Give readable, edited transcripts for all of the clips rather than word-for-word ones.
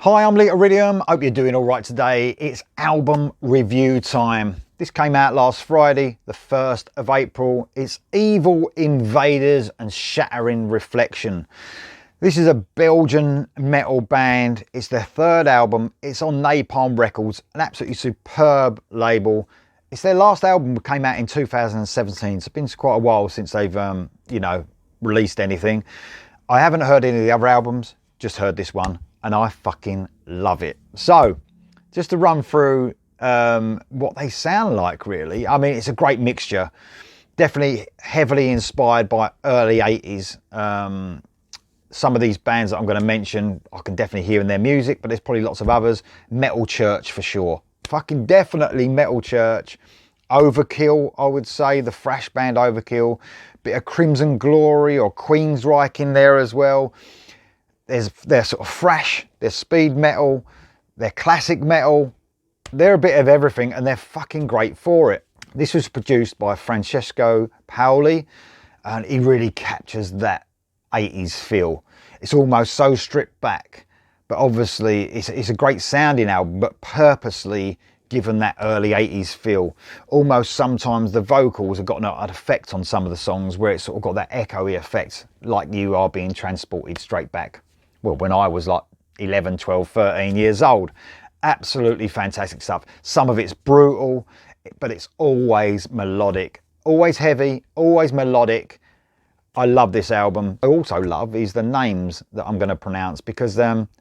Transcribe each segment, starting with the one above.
Hi, I'm Iridium. Hope you're doing all right today. It's album review time. This came out last Friday, the 1st of April. It's Evil Invaders and Shattering Reflection. This is a Belgian metal band. It's their third album. It's on Napalm Records, an absolutely superb label. It's their last album, came out in 2017. So it's been quite a while since they've, released anything. I haven't heard any of the other albums, just heard this one. And I fucking love it. So, just to run through what they sound like, really. I mean, it's a great mixture. Definitely heavily inspired by early 80s. Some of these bands that I'm going to mention, I can definitely hear in their music, but there's probably lots of others. Metal Church for sure. Fucking definitely Metal Church. Overkill, I would say, the thrash band Overkill. Bit of Crimson Glory or Queensryche in there as well. They're sort of thrash, they're speed metal, they're classic metal. They're a bit of everything and they're fucking great for it. This was produced by Francesco Paoli and he really captures that 80s feel. It's almost so stripped back, but obviously it's a great sounding album, but purposely given that early 80s feel. Almost sometimes the vocals have got an effect on some of the songs where it's sort of got that echoey effect, like you are being transported straight back. Well, when I was like 11, 12, 13 years old. Absolutely fantastic stuff. Some of it's brutal, but it's always melodic. Always heavy, always melodic. I love this album. I also love is the names that I'm going to pronounce because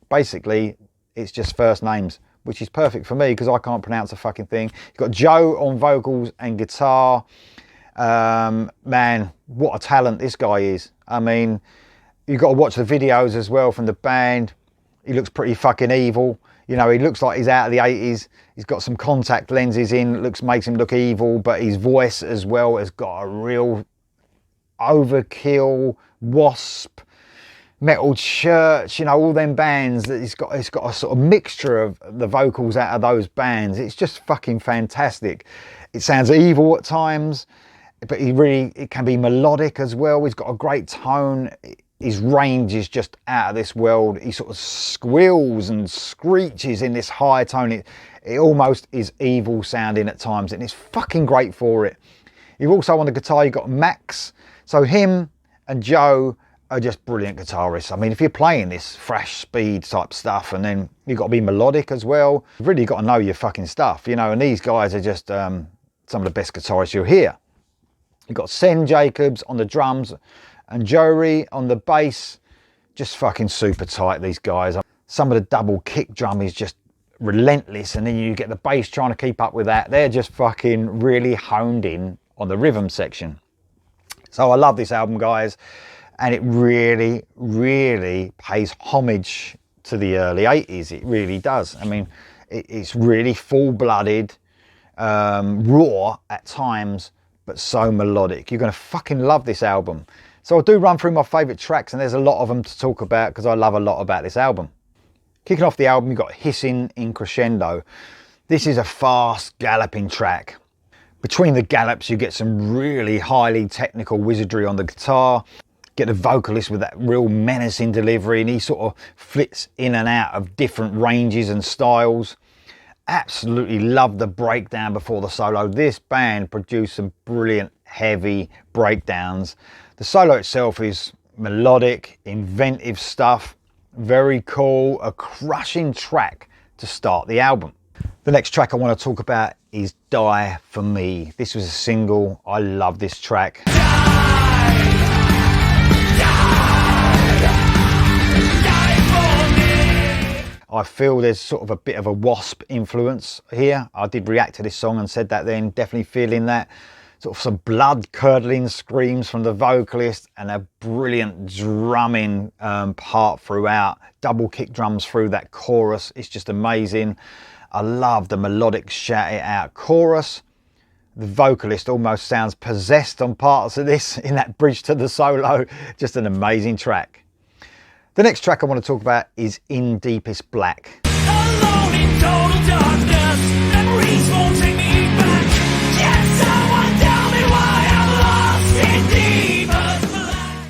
basically it's just first names, which is perfect for me because I can't pronounce a fucking thing. You've got Joe on vocals and guitar. Man, what a talent this guy is. I mean, you've got to watch the videos as well from the band. He looks pretty fucking evil. You know, he looks like he's out of the 80s. He's got some contact lenses in, makes him look evil, but his voice as well has got a real Overkill, Wasp, Metal Church, you know, all them bands that it's got a sort of mixture of the vocals out of those bands. It's just fucking fantastic. It sounds evil at times, but it can be melodic as well. He's got a great tone. His range is just out of this world. He sort of squeals and screeches in this high tone. It almost is evil sounding at times, and it's fucking great for it. You've also on the guitar, you've got Max. So him and Joe are just brilliant guitarists. I mean, if you're playing this thrash speed type stuff, and then you've got to be melodic as well, you've really got to know your fucking stuff, you know, and these guys are just some of the best guitarists you'll hear. You've got Sen Jacobs on the drums, and Jory on the bass. Just fucking super tight, these guys. Some of the double kick drum is just relentless, and then you get the bass trying to keep up with that. They're just fucking really honed in on the rhythm section. So I love this album, guys, and it really, really pays homage to the early 80s. It really does. I mean, it's really full-blooded, raw at times, but so melodic. You're going to fucking love this album. So I'll do run through my favourite tracks, and there's a lot of them to talk about because I love a lot about this album. Kicking off the album, you've got Hissing in Crescendo. This is a fast galloping track. Between the gallops, you get some really highly technical wizardry on the guitar. Get the vocalist with that real menacing delivery, and he sort of flits in and out of different ranges and styles. Absolutely love the breakdown before the solo. This band produced some brilliant heavy breakdowns. The solo itself is melodic, inventive stuff, very cool, a crushing track to start the album. The next track I want to talk about is Die For Me. This was a single. I love this track. I feel there's sort of a bit of a Wasp influence here. I did react to this song and said that then, definitely feeling that. Sort of some blood-curdling screams from the vocalist and a brilliant drumming part throughout. Double kick drums through that chorus. It's just amazing. I love the melodic shout it out chorus. The vocalist almost sounds possessed on parts of this in that bridge to the solo. Just an amazing track. The next track I want to talk about is In Deepest Black. Alone in total darkness, memories won't take me back. Can someone tell me why I'm lost in deepest black?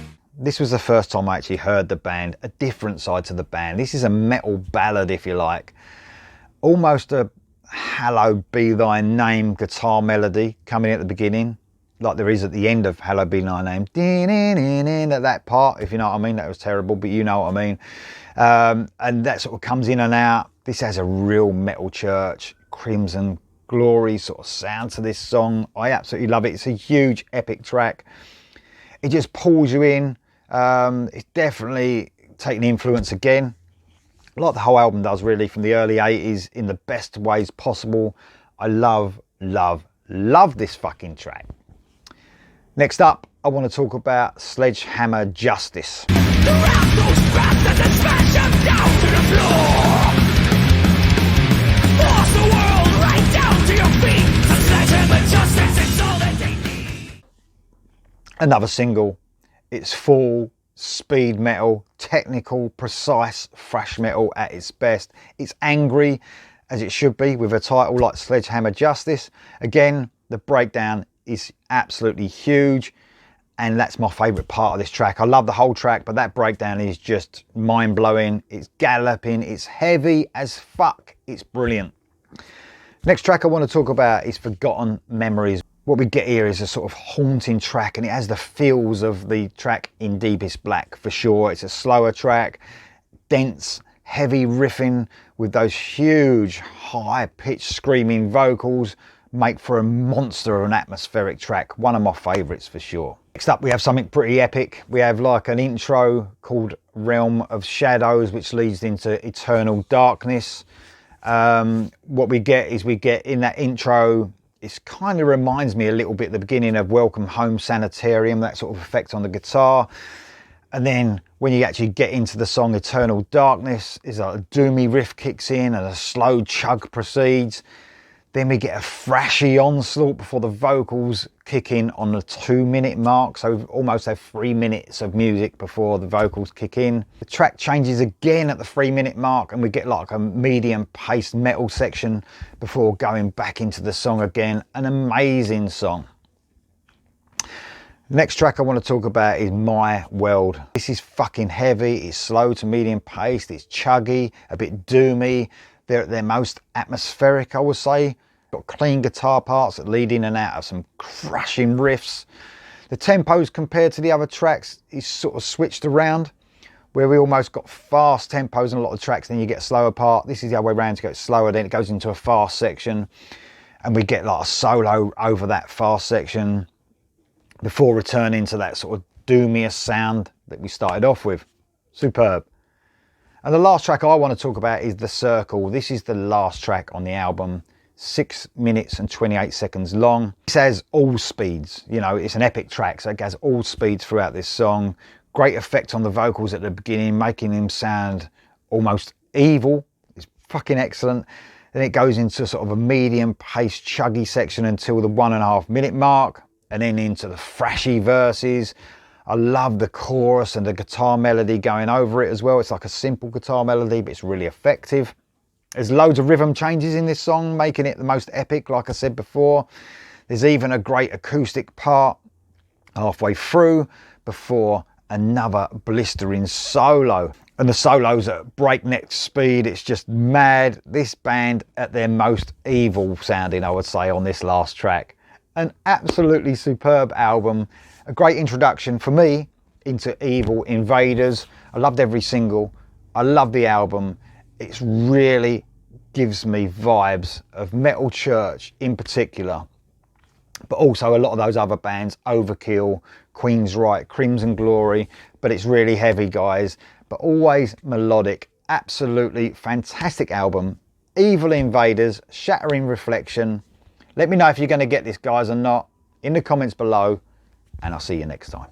this was the first time I actually heard the band, a different side to the band. This is a metal ballad, if you like. Almost a Hallowed Be Thy Name guitar melody coming at the beginning, like there is at the end of Hallowed Be Thy Name. At that part, if you know what I mean. That was terrible, but you know what I mean. And that sort of comes in and out. This has a real Metal Church, Crimson Glory sort of sound to this song. I absolutely love it. It's a huge epic track. It just pulls you in. It's definitely taking influence again, like the whole album does really, from the early 80s in the best ways possible. I love, love, love this fucking track. Next up, I want to talk about Sledgehammer Justice. Another single. It's full speed metal, technical, precise thrash metal at its best. It's angry, as it should be, with a title like Sledgehammer Justice. Again, the breakdown is absolutely huge, and that's my favourite part of this track. I love the whole track, but that breakdown is just mind-blowing. It's galloping, it's heavy as fuck, it's brilliant. Next track I want to talk about is Forgotten Memories. What we get here is a sort of haunting track, and it has the feels of the track in Deepest Black for sure. It's a slower track, dense, heavy riffing with those huge, high-pitched screaming vocals make for a monster of an atmospheric track. One of my favourites for sure. Next up we have something pretty epic. We have like an intro called Realm of Shadows, which leads into Eternal Darkness. What we get in that intro, it kind of reminds me a little bit at the beginning of Welcome Home Sanitarium, that sort of effect on the guitar. And then when you actually get into the song Eternal Darkness, is a doomy riff kicks in and a slow chug proceeds. Then we get a thrashy onslaught before the vocals kick in on the 2-minute mark. So we almost have 3 minutes of music before the vocals kick in. The track changes again at the 3-minute mark, and we get like a medium paced metal section before going back into the song again. An amazing song. Next track I want to talk about is My World. This is fucking heavy. It's slow to medium paced. It's chuggy, a bit doomy. They're at their most atmospheric, I would say. Got clean guitar parts that lead in and out of some crushing riffs. The tempos compared to the other tracks is sort of switched around, where we almost got fast tempos in a lot of tracks, then you get a slower part. This is the other way around, to go slower, then it goes into a fast section, and we get like a solo over that fast section before returning to that sort of doomier sound that we started off with. Superb. And the last track I want to talk about is The Circle. This is the last track on the album, 6 minutes and 28 seconds long. This has all speeds, you know, it's an epic track, so it has all speeds throughout this song. Great effect on the vocals at the beginning, making them sound almost evil. It's fucking excellent. Then it goes into sort of a medium paced chuggy section until the 1.5 minute mark, and then into the thrashy verses. I love the chorus and the guitar melody going over it as well. It's like a simple guitar melody, but it's really effective. There's loads of rhythm changes in this song, making it the most epic, like I said before. There's even a great acoustic part halfway through before another blistering solo. And the solos at breakneck speed, it's just mad. This band at their most evil sounding, I would say, on this last track. An absolutely superb album. A great introduction for me into Evil Invaders. I loved every single. I love the album. It really gives me vibes of Metal Church in particular, but also a lot of those other bands, Overkill, Queensryche, Crimson Glory, but it's really heavy, guys, but always melodic. Absolutely fantastic album. Evil Invaders, Shattering Reflection. Let me know if you're going to get this, guys, or not, in the comments below, and I'll see you next time.